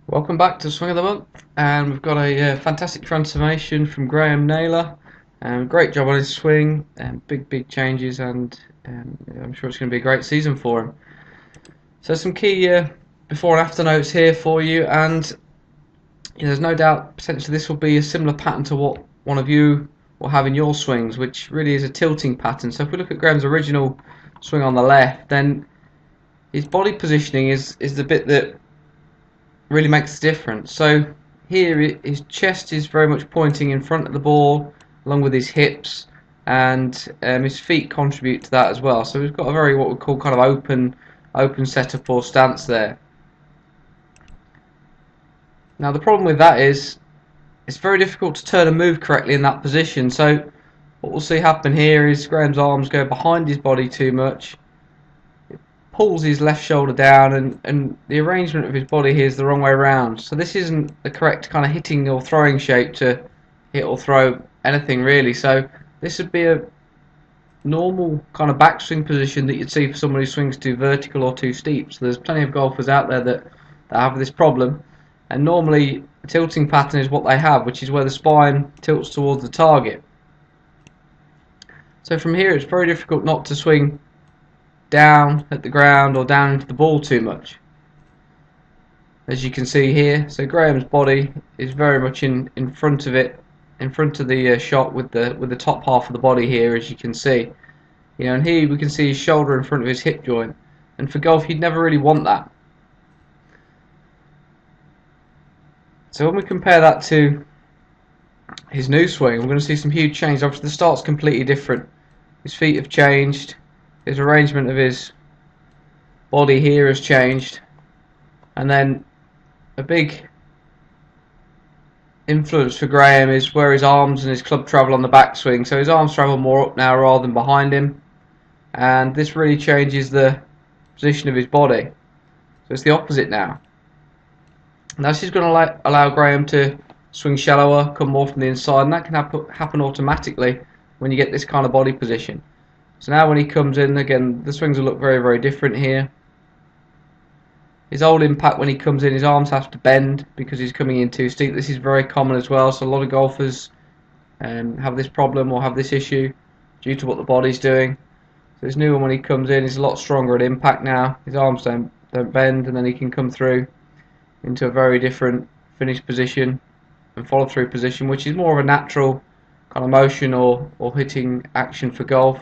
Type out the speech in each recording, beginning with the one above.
Welcome back to Swing of the Month, and we've got a fantastic transformation from Graham Naylor. Great job on his swing, big changes, and I'm sure it's going to be a great season for him. So some key before and after notes here for you, and there's no doubt potentially this will be a similar pattern to what one of you will have in your swings, which really is a tilting pattern. So if we look at Graham's original swing on the left, then his body positioning is the bit that really makes a difference. So here his chest is very much pointing in front of the ball along with his hips, and his feet contribute to that as well. So we've got a very what we call kind of open setup or stance there. Now the problem with that is it's very difficult to turn and move correctly in that position. So what we'll see happen here is Graham's arms go behind his body too much, pulls his left shoulder down, and the arrangement of his body here is the wrong way around. So this isn't the correct kind of hitting or throwing shape to hit or throw anything really. So this would be a normal kind of backswing position that you'd see for someone who swings too vertical or too steep. So there's plenty of golfers out there that have this problem, and normally a tilting pattern is what they have, which is where the spine tilts towards the target. So from here it's very difficult not to swing down at the ground or down into the ball too much, as you can see here. So Graham's body is very much in front of it, in front of the shot, with the top half of the body here, as you can see. And here we can see his shoulder in front of his hip joint, and for golf you'd never really want that. So when we compare that to his new swing, we're going to see some huge changes. Obviously the start's completely different. His feet have changed, his arrangement of his body here has changed, and then a big influence for Graham is where his arms and his club travel on the backswing. So his arms travel more up now rather than behind him, and this really changes the position of his body. So it's the opposite now. Now this is going to allow Graham to swing shallower, come more from the inside, and that can happen automatically when you get this kind of body position. So now when he comes in, again, the swings will look very different here. His old impact, when he comes in, his arms have to bend because he's coming in too steep. This is very common as well, so a lot of golfers have this problem or have this issue due to what the body's doing. So his new one, when he comes in, is a lot stronger at impact now. His arms don't bend, and then he can come through into a very different finish position and follow through position, which is more of a natural kind of motion or hitting action for golf,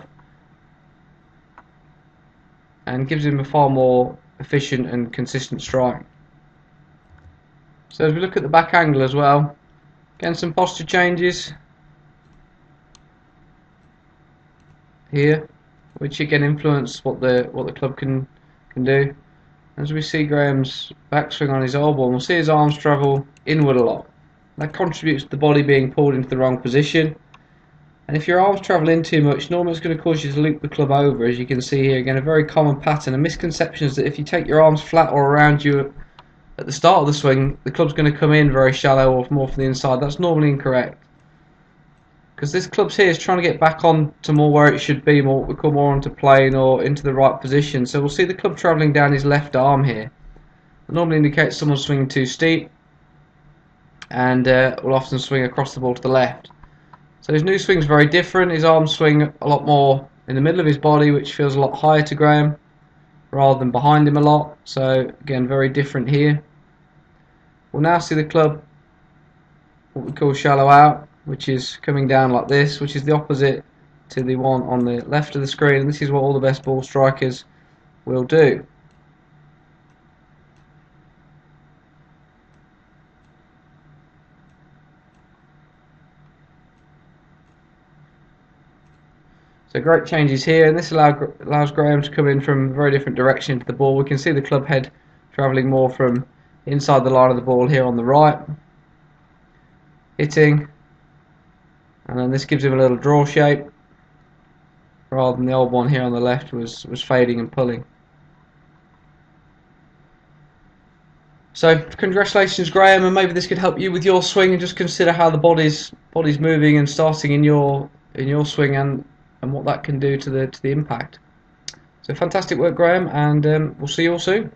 and gives him a far more efficient and consistent strike. So as we look at the back angle as well, again some posture changes here, which again influence what the club can do. As we see Graham's backswing on his elbow, we'll see his arms travel inward a lot. That contributes to the body being pulled into the wrong position. And if your arms travel in too much, normally it's going to cause you to loop the club over, as you can see here. Again, a very common pattern. A misconception is that if you take your arms flat or around you at the start of the swing, the club's going to come in very shallow or more from the inside. That's normally incorrect, because this club's here is trying to get back on to more where it should be, more what we call more onto plane or into the right position. So we'll see the club travelling down his left arm here. It normally indicates someone's swinging too steep, and will often swing across the ball to the left. So his new swing's very different. His arms swing a lot more in the middle of his body, which feels a lot higher to Graham, rather than behind him a lot. So again, very different here. We'll now see the club, what we call shallow out, which is coming down like this, which is the opposite to the one on the left of the screen, and this is what all the best ball strikers will do. So great changes here, and this allows Graham to come in from a very different direction into the ball. We can see the club head travelling more from inside the line of the ball here on the right, hitting, and then this gives him a little draw shape, rather than the old one here on the left was fading and pulling. So congratulations Graham, and maybe this could help you with your swing, and just consider how the body's moving and starting in your swing, and what that can do to the impact. So fantastic work Graham, and we'll see you all soon.